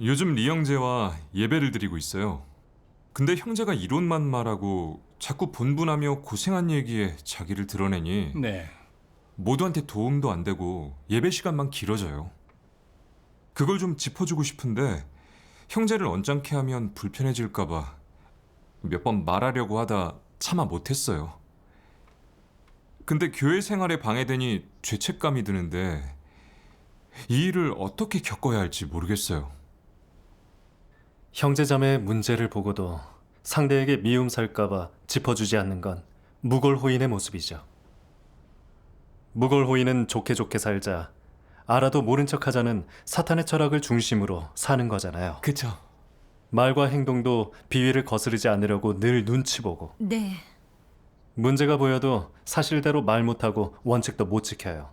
요즘 리 형제와 예배를 드리고 있어요. 근데 형제가 이론만 말하고 자꾸 본분하며 고생한 얘기에 자기를 드러내니 네. 모두한테 도움도 안 되고 예배 시간만 길어져요. 그걸 좀 짚어주고 싶은데 형제를 언짢게 하면 불편해질까 봐 몇 번 말하려고 하다 차마 못했어요. 근데 교회 생활에 방해되니 죄책감이 드는데 이 일을 어떻게 겪어야 할지 모르겠어요. 형제자매의 문제를 보고도 상대에게 미움 살까봐 짚어주지 않는 건 무골호인의 모습이죠. 무골호인은 좋게 좋게 살자, 알아도 모른 척하자는 사탄의 철학을 중심으로 사는 거잖아요. 그쵸? 말과 행동도 비위를 거스르지 않으려고 늘 눈치 보고, 네. 문제가 보여도 사실대로 말 못하고 원칙도 못 지켜요.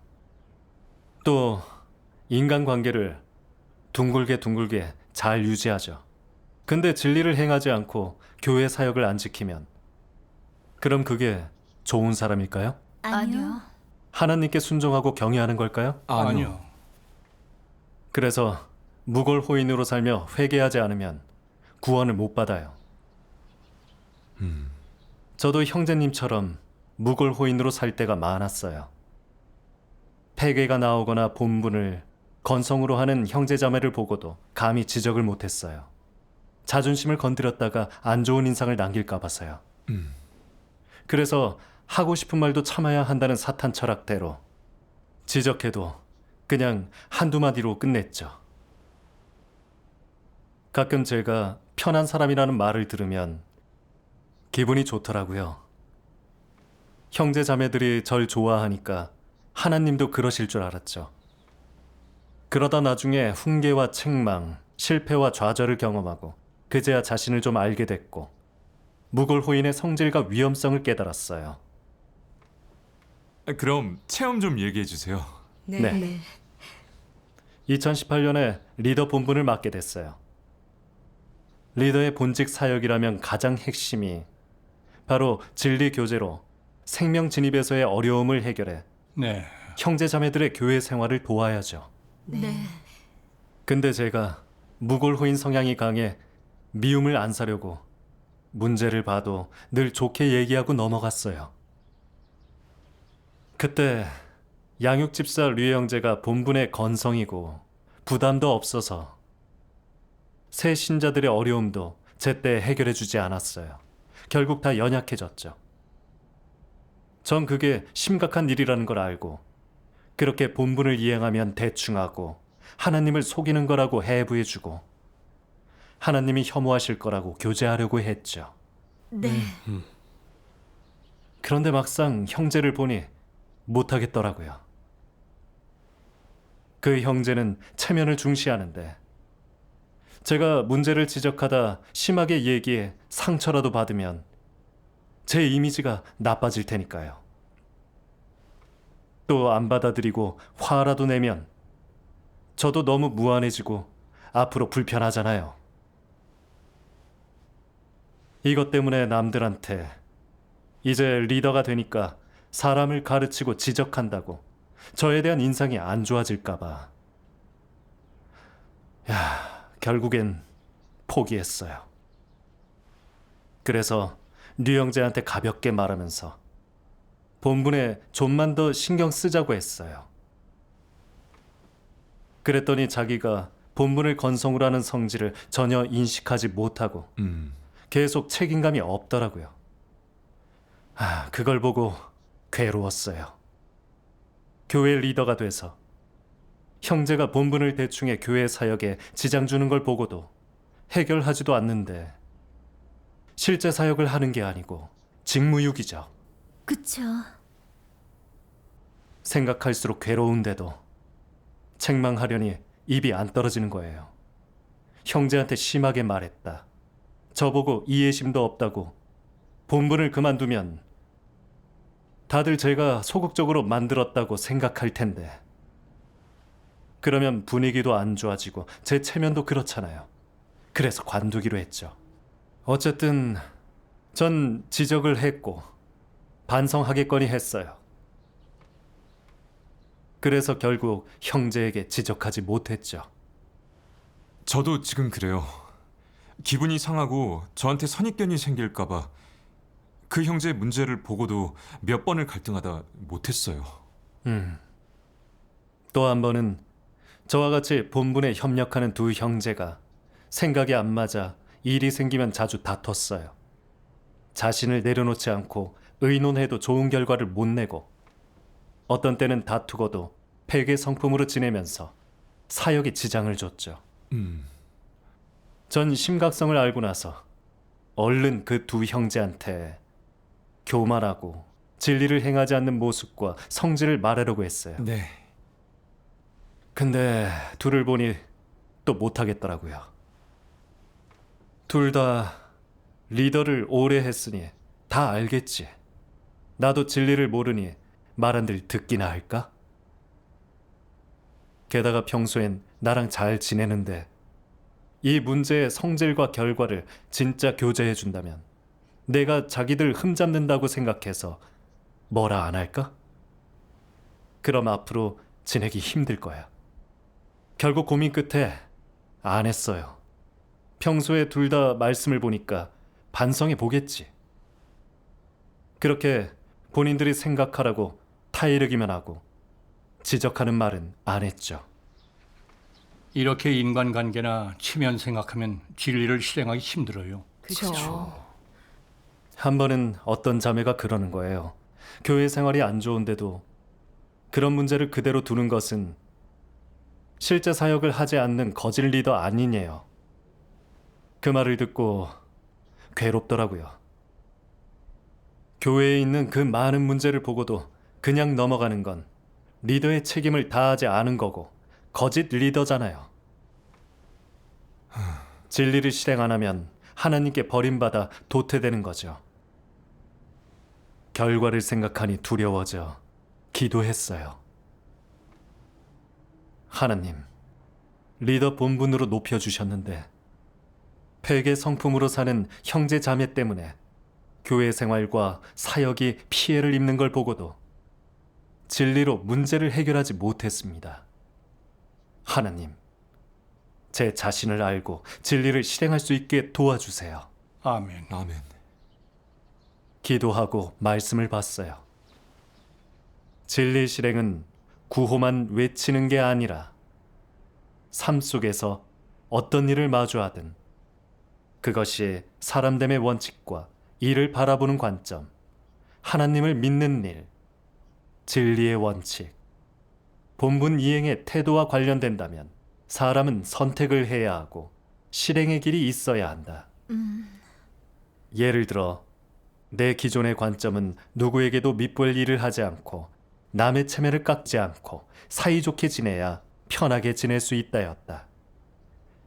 또 인간관계를 둥글게 잘 유지하죠. 근데 진리를 행하지 않고 교회 사역을 안 지키면 그럼 그게 좋은 사람일까요? 아니요. 하나님께 순종하고 경외하는 걸까요? 아니요. 그래서 무골호인으로 살며 회개하지 않으면 구원을 못 받아요. 저도 형제님처럼 무골호인으로 살 때가 많았어요. 폐괴가 나오거나 본분을 건성으로 하는 형제자매를 보고도 감히 지적을 못했어요. 자존심을 건드렸다가 안 좋은 인상을 남길까 봐서요. 그래서 하고 싶은 말도 참아야 한다는 사탄 철학대로 지적해도 그냥 한두 마디로 끝냈죠. 가끔 제가 편한 사람이라는 말을 들으면 기분이 좋더라고요. 형제 자매들이 절 좋아하니까 하나님도 그러실 줄 알았죠. 그러다 나중에 훈계와 책망, 실패와 좌절을 경험하고 그제야 자신을 좀 알게 됐고 무골호인의 성질과 위험성을 깨달았어요. 그럼 체험 좀 얘기해 주세요. 네. 2018년에 리더 본분을 맡게 됐어요. 리더의 본직 사역이라면 가장 핵심이 바로 진리 교제로 생명 진입에서의 어려움을 해결해 네. 형제 자매들의 교회 생활을 도와야죠. 네. 근데 제가 무골호인 성향이 강해 미움을 안 사려고 문제를 봐도 늘 좋게 얘기하고 넘어갔어요. 그때 양육집사 류 형제가 본분의 건성이고 부담도 없어서 새 신자들의 어려움도 제때 해결해 주지 않았어요. 결국 다 연약해졌죠. 전 그게 심각한 일이라는 걸 알고 그렇게 본분을 이행하면 대충하고 하나님을 속이는 거라고 해부해 주고 하나님이 혐오하실 거라고 교제하려고 했죠. 네. 그런데 막상 형제를 보니 못하겠더라고요. 그 형제는 체면을 중시하는데 제가 문제를 지적하다 심하게 얘기해 상처라도 받으면 제 이미지가 나빠질 테니까요. 또 안 받아들이고 화라도 내면 저도 너무 무안해지고 앞으로 불편하잖아요. 이것 때문에 남들한테 이제 리더가 되니까 사람을 가르치고 지적한다고 저에 대한 인상이 안 좋아질까 봐. 결국엔 포기했어요. 그래서 류 형제한테 가볍게 말하면서 본분에 좀만 더 신경 쓰자고 했어요. 그랬더니 자기가 본분을 건성으로 하는 성질을 전혀 인식하지 못하고 계속 책임감이 없더라고요. 그걸 보고 괴로웠어요. 교회 리더가 돼서 형제가 본분을 대충해 교회 사역에 지장 주는 걸 보고도 해결하지도 않는데 실제 사역을 하는 게 아니고 직무유기죠. 그쵸. 생각할수록 괴로운데도 책망하려니 입이 안 떨어지는 거예요. 형제한테 심하게 말했다. 저보고 이해심도 없다고 본분을 그만두면 다들 제가 소극적으로 만들었다고 생각할 텐데 그러면 분위기도 안 좋아지고 제 체면도 그렇잖아요. 그래서 관두기로 했죠. 어쨌든 전 지적을 했고 반성하겠거니 했어요. 그래서 결국 형제에게 지적하지 못했죠. 저도 지금 그래요. 기분이 상하고 저한테 선입견이 생길까봐 그 형제의 문제를 보고도 몇 번을 갈등하다 못했어요. 또 한 번은 저와 같이 본분에 협력하는 두 형제가 생각이 안 맞아 일이 생기면 자주 다퉜어요. 자신을 내려놓지 않고 의논해도 좋은 결과를 못 내고 어떤 때는 다투고도 폐괴 성품으로 지내면서 사역에 지장을 줬죠. 전 심각성을 알고 나서 얼른 그 두 형제한테 교만하고 진리를 행하지 않는 모습과 성질을 말하려고 했어요. 네. 근데 둘을 보니 또 못하겠더라고요. 둘 다 리더를 오래 했으니 다 알겠지. 나도 진리를 모르니 말한들 듣기나 할까? 게다가 평소엔 나랑 잘 지내는데 이 문제의 성질과 결과를 진짜 교제해 준다면 내가 자기들 흠잡는다고 생각해서 뭐라 안 할까? 그럼 앞으로 지내기 힘들 거야. 결국 고민 끝에 안 했어요. 평소에 둘 다 말씀을 보니까 반성해 보겠지. 그렇게 본인들이 생각하라고 타이르기만 하고 지적하는 말은 안 했죠. 이렇게 인간관계나 치면 생각하면 진리를 실행하기 힘들어요. 그렇죠. 한 번은 어떤 자매가 그러는 거예요. 교회 생활이 안 좋은데도 그런 문제를 그대로 두는 것은 실제 사역을 하지 않는 거짓 리더 아니냐요. 그 말을 듣고 괴롭더라고요. 교회에 있는 그 많은 문제를 보고도 그냥 넘어가는 건 리더의 책임을 다하지 않은 거고 거짓 리더잖아요. 진리를 실행 안 하면 하나님께 버림받아 도태되는 거죠. 결과를 생각하니 두려워져 기도했어요. 하나님, 리더 본분으로 높여주셨는데 폐괴 성품으로 사는 형제 자매 때문에 교회 생활과 사역이 피해를 입는 걸 보고도 진리로 문제를 해결하지 못했습니다. 하나님, 제 자신을 알고 진리를 실행할 수 있게 도와주세요. 아멘. 아멘. 기도하고 말씀을 봤어요. 진리 실행은 구호만 외치는 게 아니라 삶 속에서 어떤 일을 마주하든 그것이 사람됨의 원칙과 이를 바라보는 관점, 하나님을 믿는 일, 진리의 원칙, 본분 이행의 태도와 관련된다면 사람은 선택을 해야 하고 실행의 길이 있어야 한다. 예를 들어 내 기존의 관점은 누구에게도 밑볼 일을 하지 않고 남의 체면을 깎지 않고 사이좋게 지내야 편하게 지낼 수 있다였다.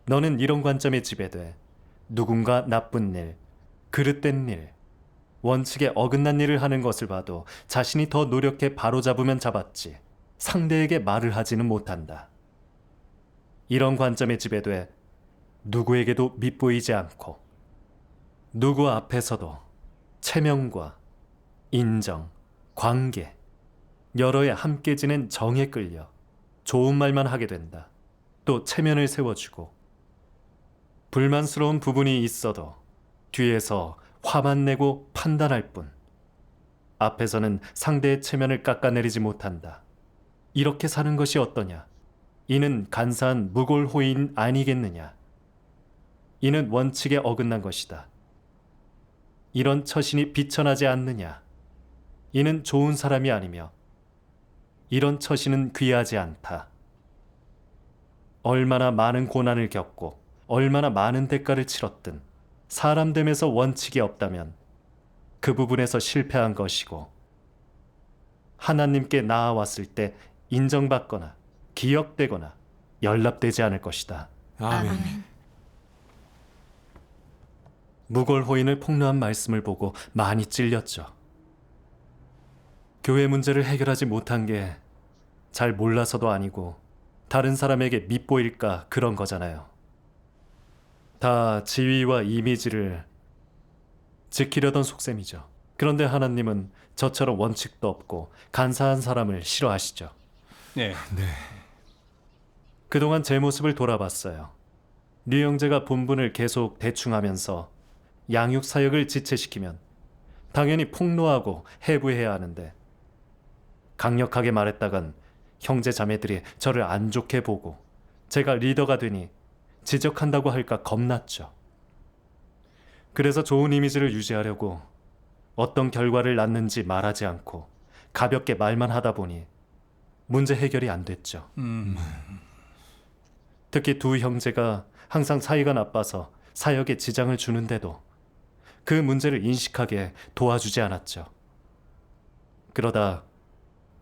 너는 이런 관점에 지배돼 누군가 나쁜 일, 그릇된 일, 원칙에 어긋난 일을 하는 것을 봐도 자신이 더 노력해 바로잡으면 잡았지 상대에게 말을 하지는 못한다. 이런 관점에 지배돼 누구에게도 밑보이지 않고 누구 앞에서도 체면과 인정, 관계, 여러에 함께 지낸 정에 끌려 좋은 말만 하게 된다. 또 체면을 세워주고 불만스러운 부분이 있어도 뒤에서 화만 내고 판단할 뿐 앞에서는 상대의 체면을 깎아내리지 못한다. 이렇게 사는 것이 어떠냐? 이는 간사한 무골호인 아니겠느냐? 이는 원칙에 어긋난 것이다. 이런 처신이 비천하지 않느냐? 이는 좋은 사람이 아니며 이런 처신은 귀하지 않다. 얼마나 많은 고난을 겪고 얼마나 많은 대가를 치렀든 사람됨에서 원칙이 없다면 그 부분에서 실패한 것이고 하나님께 나아왔을 때 인정받거나 기억되거나 연락되지 않을 것이다. 아멘. 무골호인을 폭로한 말씀을 보고 많이 찔렸죠. 교회 문제를 해결하지 못한 게 잘 몰라서도 아니고 다른 사람에게 밉보일까 그런 거잖아요. 다 지위와 이미지를 지키려던 속셈이죠. 그런데 하나님은 저처럼 원칙도 없고 간사한 사람을 싫어하시죠. 네. 그동안 제 모습을 돌아봤어요. 류 형제가 본분을 계속 대충하면서 양육 사역을 지체시키면 당연히 폭로하고 해부해야 하는데, 강력하게 말했다간 형제 자매들이 저를 안 좋게 보고 제가 리더가 되니 지적한다고 할까 겁났죠. 그래서 좋은 이미지를 유지하려고 어떤 결과를 낳는지 말하지 않고 가볍게 말만 하다 보니 문제 해결이 안 됐죠. 특히 두 형제가 항상 사이가 나빠서 사역에 지장을 주는데도 그 문제를 인식하게 도와주지 않았죠. 그러다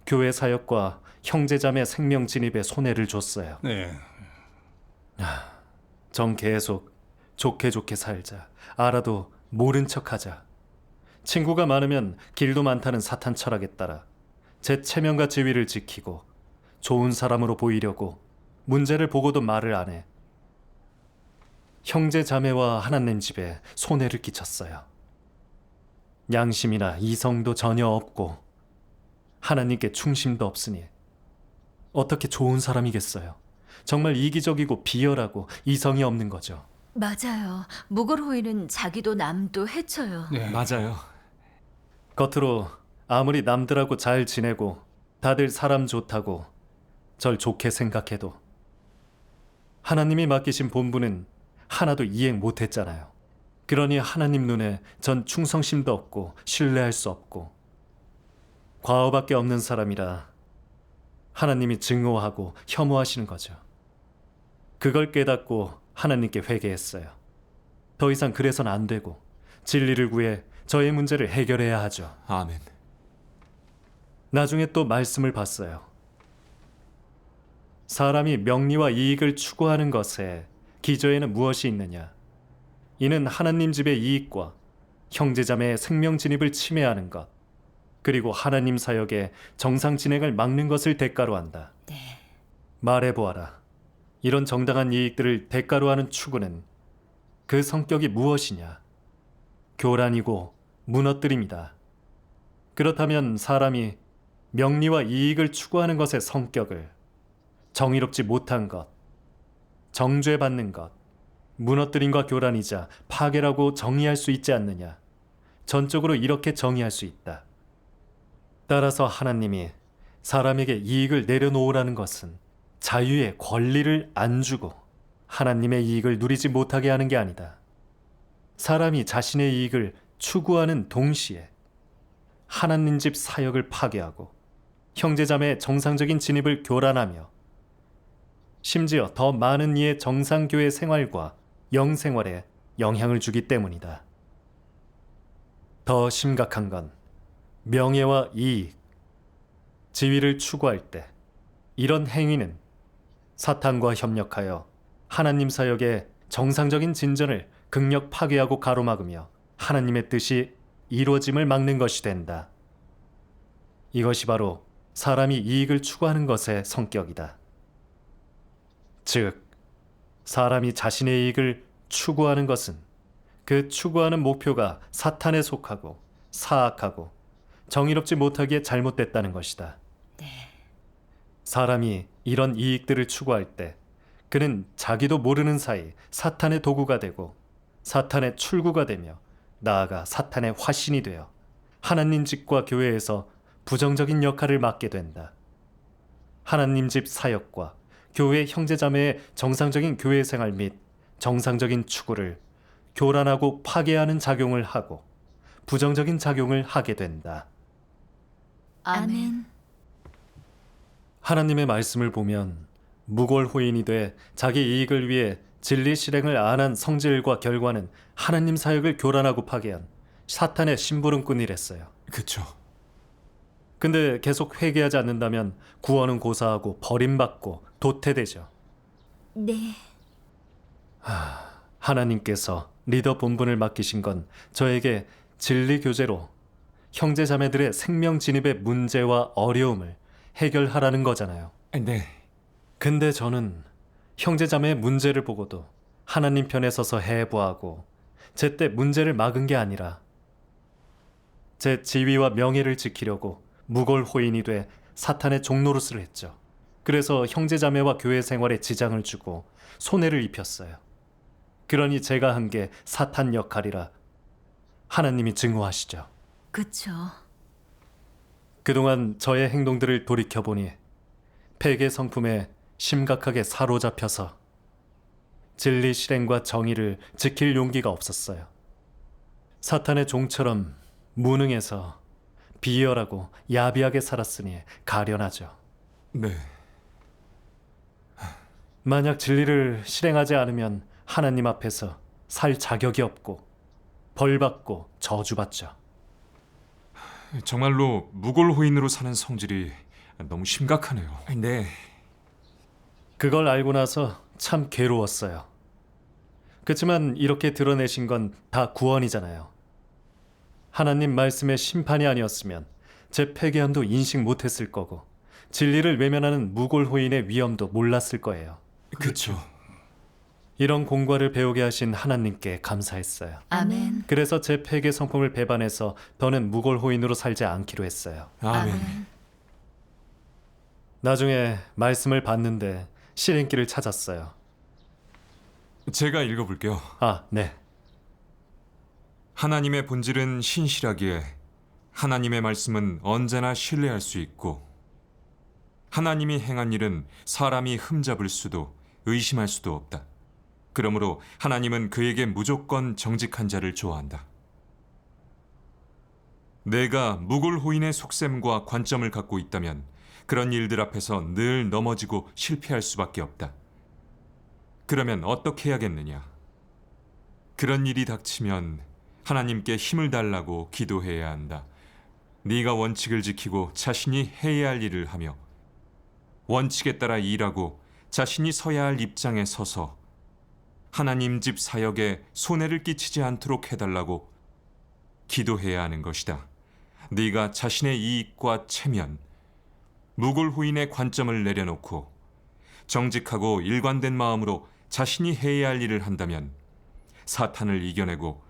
교회 사역과 형제자매 생명 진입에 손해를 줬어요. 네. 전 계속 좋게 살자. 알아도 모른 척하자. 친구가 많으면 길도 많다는 사탄 철학에 따라 제 체면과 지위를 지키고 좋은 사람으로 보이려고 문제를 보고도 말을 안 해. 형제 자매와 하나님 집에 손해를 끼쳤어요. 양심이나 이성도 전혀 없고 하나님께 충심도 없으니 어떻게 좋은 사람이겠어요? 정말 이기적이고 비열하고 이성이 없는 거죠. 맞아요. 무골호이는 자기도 남도 해쳐요. 네. 맞아요. 겉으로 아무리 남들하고 잘 지내고 다들 사람 좋다고 절 좋게 생각해도 하나님이 맡기신 본분은 하나도 이행 못했잖아요. 그러니 하나님 눈에 전 충성심도 없고 신뢰할 수 없고 과거밖에 없는 사람이라 하나님이 증오하고 혐오하시는 거죠. 그걸 깨닫고 하나님께 회개했어요. 더 이상 그래선 안 되고 진리를 구해 저의 문제를 해결해야 하죠. 아멘. 나중에 또 말씀을 봤어요. 사람이 명리와 이익을 추구하는 것에 기저에는 무엇이 있느냐? 이는 하나님 집의 이익과 형제자매의 생명 진입을 침해하는 것, 그리고 하나님 사역의 정상 진행을 막는 것을 대가로 한다. 네. 말해보아라. 이런 정당한 이익들을 대가로 하는 추구는 그 성격이 무엇이냐? 교란이고 무너뜨림이다. 그렇다면 사람이 명리와 이익을 추구하는 것의 성격을 정의롭지 못한 것, 정죄받는 것, 무너뜨림과 교란이자 파괴라고 정의할 수 있지 않느냐? 전적으로 이렇게 정의할 수 있다. 따라서 하나님이 사람에게 이익을 내려놓으라는 것은 자유의 권리를 안 주고 하나님의 이익을 누리지 못하게 하는 게 아니다. 사람이 자신의 이익을 추구하는 동시에 하나님 집 사역을 파괴하고 형제자매의 정상적인 진입을 교란하며 심지어 더 많은 이의 정상교회 생활과 영생활에 영향을 주기 때문이다. 더 심각한 건 명예와 이익, 지위를 추구할 때 이런 행위는 사탄과 협력하여 하나님 사역의 정상적인 진전을 극력 파괴하고 가로막으며 하나님의 뜻이 이루어짐을 막는 것이 된다. 이것이 바로 사람이 이익을 추구하는 것의 성격이다. 즉, 사람이 자신의 이익을 추구하는 것은 그 추구하는 목표가 사탄에 속하고 사악하고 정의롭지 못하기에 잘못됐다는 것이다. 사람이 이런 이익들을 추구할 때 그는 자기도 모르는 사이 사탄의 도구가 되고 사탄의 출구가 되며 나아가 사탄의 화신이 되어 하나님 집과 교회에서 부정적인 역할을 맡게 된다. 하나님 집 사역과 교회 형제자매의 정상적인 교회 생활 및 정상적인 추구를 교란하고 파괴하는 작용을 하고 부정적인 작용을 하게 된다. 아멘. 하나님의 말씀을 보면 무골호인이 돼 자기 이익을 위해 진리 실행을 안 한 성질과 결과는 하나님 사역을 교란하고 파괴한 사탄의 심부름꾼이랬어요. 그쵸. 근데 계속 회개하지 않는다면 구원은 고사하고 버림받고 도태되죠. 네. 하나님께서 리더 본분을 맡기신 건 저에게 진리 교제로 형제 자매들의 생명 진입의 문제와 어려움을 해결하라는 거잖아요. 네. 근데 저는 형제 자매의 문제를 보고도 하나님 편에 서서 해부하고 제때 문제를 막은 게 아니라 제 지위와 명예를 지키려고 무골호인이 돼 사탄의 종노릇을 했죠. 그래서 형제자매와 교회 생활에 지장을 주고 손해를 입혔어요. 그러니 제가 한 게 사탄 역할이라 하나님이 증오하시죠. 그쵸. 그동안 저의 행동들을 돌이켜보니 폐계 성품에 심각하게 사로잡혀서 진리 실행과 정의를 지킬 용기가 없었어요. 사탄의 종처럼 무능해서 비열하고 야비하게 살았으니 가련하죠. 네. 만약 진리를 실행하지 않으면 하나님 앞에서 살 자격이 없고 벌받고 저주받죠. 정말로 무골호인으로 사는 성질이 너무 심각하네요. 네. 그걸 알고 나서 참 괴로웠어요. 그렇지만 이렇게 드러내신 건 다 구원이잖아요. 하나님 말씀의 심판이 아니었으면 제 패괴함도 인식 못했을 거고 진리를 외면하는 무골호인의 위험도 몰랐을 거예요. 그렇죠. 이런 공과를 배우게 하신 하나님께 감사했어요. 아멘. 그래서 제 패괴 성품을 배반해서 더는 무골호인으로 살지 않기로 했어요. 아멘. 나중에 말씀을 받는데 실행길을 찾았어요. 제가 읽어볼게요. 아, 네. 하나님의 본질은 신실하기에 하나님의 말씀은 언제나 신뢰할 수 있고 하나님이 행한 일은 사람이 흠잡을 수도 의심할 수도 없다. 그러므로 하나님은 그에게 무조건 정직한 자를 좋아한다. 내가 무골호인의 속셈과 관점을 갖고 있다면 그런 일들 앞에서 늘 넘어지고 실패할 수밖에 없다. 그러면 어떻게 해야겠느냐? 그런 일이 닥치면 하나님께 힘을 달라고 기도해야 한다. 네가 원칙을 지키고 자신이 해야 할 일을 하며 원칙에 따라 일하고 자신이 서야 할 입장에 서서 하나님 집 사역에 손해를 끼치지 않도록 해달라고 기도해야 하는 것이다. 네가 자신의 이익과 체면, 무골호인의 관점을 내려놓고 정직하고 일관된 마음으로 자신이 해야 할 일을 한다면 사탄을 이겨내고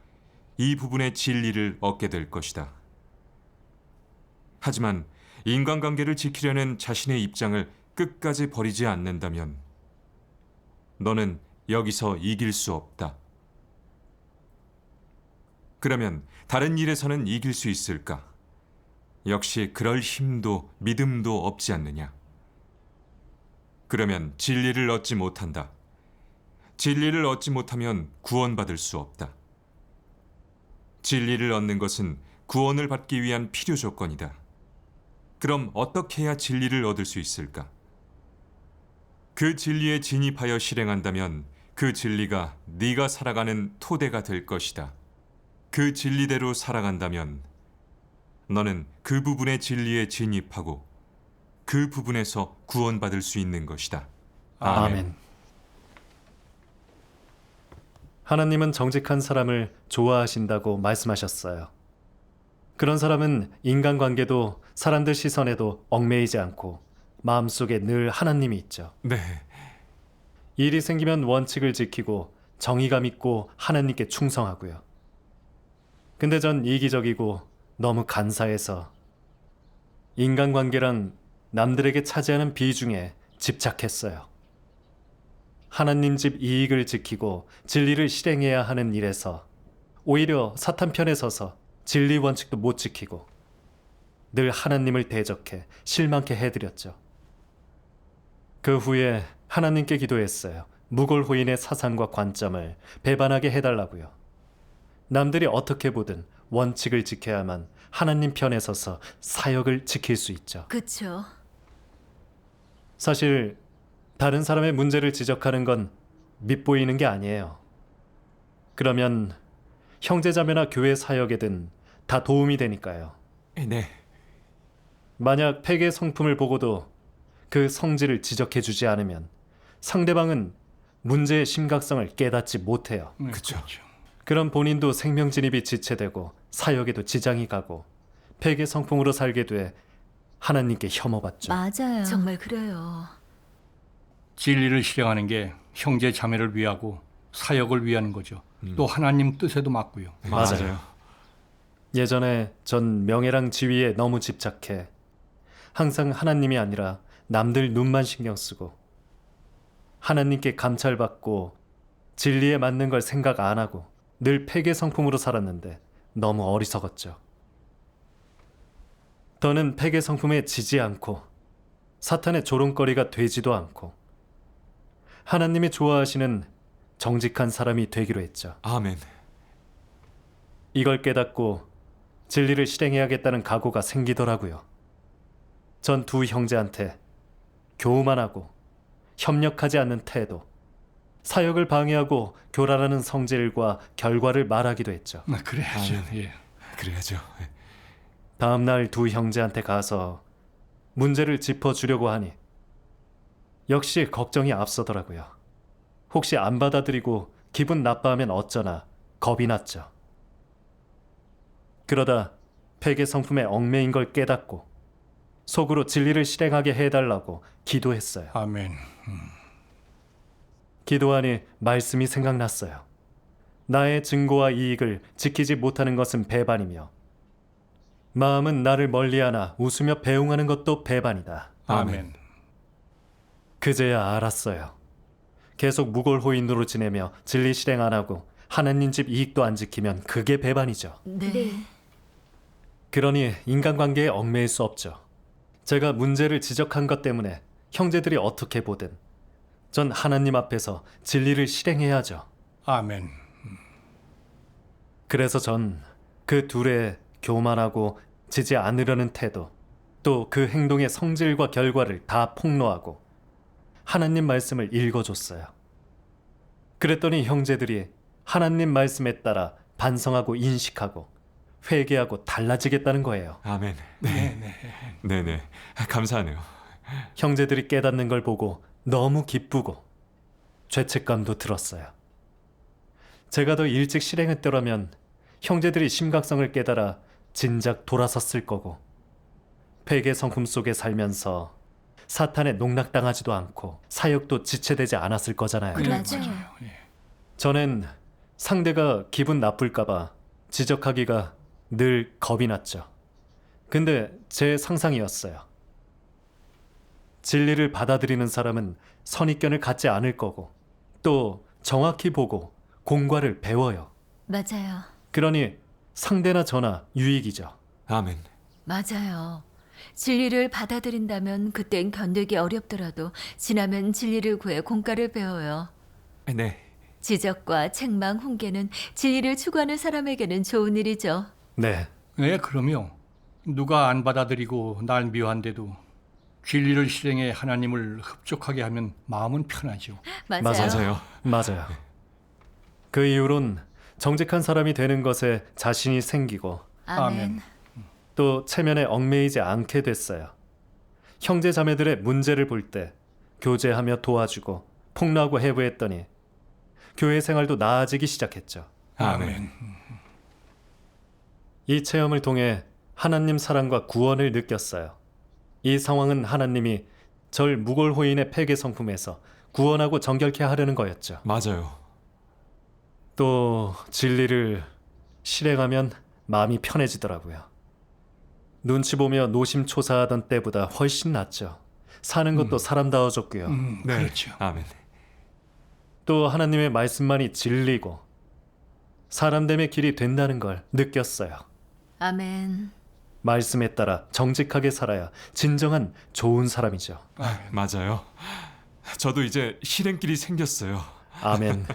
이 부분의 진리를 얻게 될 것이다. 하지만 인간관계를 지키려는 자신의 입장을 끝까지 버리지 않는다면 너는 여기서 이길 수 없다. 그러면 다른 일에서는 이길 수 있을까? 역시 그럴 힘도 믿음도 없지 않느냐? 그러면 진리를 얻지 못한다. 진리를 얻지 못하면 구원받을 수 없다. 진리를 얻는 것은 구원을 받기 위한 필요 조건이다. 그럼 어떻게 해야 진리를 얻을 수 있을까? 그 진리에 진입하여 실행한다면 그 진리가 네가 살아가는 토대가 될 것이다. 그 진리대로 살아간다면 너는 그 부분의 진리에 진입하고 그 부분에서 구원받을 수 있는 것이다. 아멘. 하나님은 정직한 사람을 좋아하신다고 말씀하셨어요. 그런 사람은 인간관계도 사람들 시선에도 얽매이지 않고 마음속에 늘 하나님이 있죠. 네. 일이 생기면 원칙을 지키고 정의감 있고 하나님께 충성하고요. 근데 전 이기적이고 너무 간사해서 인간관계랑 남들에게 차지하는 비중에 집착했어요. 하나님 집 이익을 지키고 진리를 실행해야 하는 일에서 오히려 사탄 편에 서서 진리 원칙도 못 지키고 늘 하나님을 대적해 실망케 해드렸죠. 그 후에 하나님께 기도했어요. 무골호인의 사상과 관점을 배반하게 해달라고요. 남들이 어떻게 보든 원칙을 지켜야만 하나님 편에 서서 사역을 지킬 수 있죠. 그쵸. 사실 다른 사람의 문제를 지적하는 건 밉보이는 게 아니에요. 그러면 형제자매나 교회 사역에든 다 도움이 되니까요. 네. 만약 폐계 성품을 보고도 그 성질을 지적해주지 않으면 상대방은 문제의 심각성을 깨닫지 못해요. 그쵸. 그럼 본인도 생명진입이 지체되고 사역에도 지장이 가고 폐계 성품으로 살게 돼 하나님께 혐오받죠. 맞아요. 정말 그래요. 진리를 실행하는 게 형제 자매를 위하고 사역을 위한 거죠. 또 하나님 뜻에도 맞고요. 맞아요. 예전에 전 명예랑 지위에 너무 집착해 항상 하나님이 아니라 남들 눈만 신경 쓰고 하나님께 감찰받고 진리에 맞는 걸 생각 안 하고 늘 폐괴 성품으로 살았는데 너무 어리석었죠. 더는 폐괴 성품에 지지 않고 사탄의 조롱거리가 되지도 않고 하나님이 좋아하시는 정직한 사람이 되기로 했죠. 아멘. 이걸 깨닫고 진리를 실행해야겠다는 각오가 생기더라고요. 전 두 형제한테 교만하고 협력하지 않는 태도, 사역을 방해하고 교란하는 성질과 결과를 말하기도 했죠. 그래야죠. 아멘. 예. 그래야죠. 다음 날 두 형제한테 가서 문제를 짚어주려고 하니 역시 걱정이 앞서더라고요. 혹시 안 받아들이고 기분 나빠하면 어쩌나 겁이 났죠. 그러다 폐괴 성품에 얽매인 걸 깨닫고 속으로 진리를 실행하게 해달라고 기도했어요. 아멘. 기도하니 말씀이 생각났어요. 나의 증거와 이익을 지키지 못하는 것은 배반이며 마음은 나를 멀리하나 웃으며 배웅하는 것도 배반이다. 아멘. 그제야 알았어요. 계속 무골호인으로 지내며 진리 실행 안 하고 하나님 집 이익도 안 지키면 그게 배반이죠. 네. 그러니 인간관계에 얽매일 수 없죠. 제가 문제를 지적한 것 때문에 형제들이 어떻게 보든 전 하나님 앞에서 진리를 실행해야죠. 아멘. 그래서 전 그 둘의 교만하고 지지 않으려는 태도, 또 그 행동의 성질과 결과를 다 폭로하고 하나님 말씀을 읽어줬어요. 그랬더니 형제들이 하나님 말씀에 따라 반성하고 인식하고 회개하고 달라지겠다는 거예요. 아멘. 네네. 네네. 감사하네요. 형제들이 깨닫는 걸 보고 너무 기쁘고 죄책감도 들었어요. 제가 더 일찍 실행했더라면 형제들이 심각성을 깨달아 진작 돌아섰을 거고 폐괴 성품 속에 살면서 사탄에 농락당하지도 않고 사역도 지체되지 않았을 거잖아요. 그래. 맞아요. 맞아요. 예. 저는 상대가 기분 나쁠까봐 지적하기가 늘 겁이 났죠. 근데 제 상상이었어요. 진리를 받아들이는 사람은 선입견을 갖지 않을 거고 또 정확히 보고 공과를 배워요. 맞아요. 그러니 상대나 저나 유익이죠. 아멘. 맞아요. 진리를 받아들인다면 그땐 견디기 어렵더라도 지나면 진리를 구해 공과를 배워요. 네. 지적과 책망, 훈계는 진리를 추구하는 사람에게는 좋은 일이죠. 네, 네, 그럼요. 누가 안 받아들이고 날 미워한데도 진리를 실행해 하나님을 흡족하게 하면 마음은 편하죠. 맞아요. 맞아요. 맞아요. 그 이후론 정직한 사람이 되는 것에 자신이 생기고 아멘. 아멘. 또 체면에 얽매이지 않게 됐어요. 형제 자매들의 문제를 볼 때 교제하며 도와주고 폭로하고 해부했더니 교회 생활도 나아지기 시작했죠. 아멘. 이 체험을 통해 하나님 사랑과 구원을 느꼈어요. 이 상황은 하나님이 절 무골호인의 폐괴 성품에서 구원하고 정결케 하려는 거였죠. 맞아요. 또 진리를 실행하면 마음이 편해지더라고요. 눈치 보며 노심초사하던 때보다 훨씬 낫죠. 사는 것도 사람다워졌고요. 네. 그렇죠. 아멘. 또 하나님의 말씀만이 진리고 사람됨의 길이 된다는 걸 느꼈어요. 아멘. 말씀에 따라 정직하게 살아야 진정한 좋은 사람이죠. 맞아요. 저도 이제 실행길이 생겼어요. 아멘.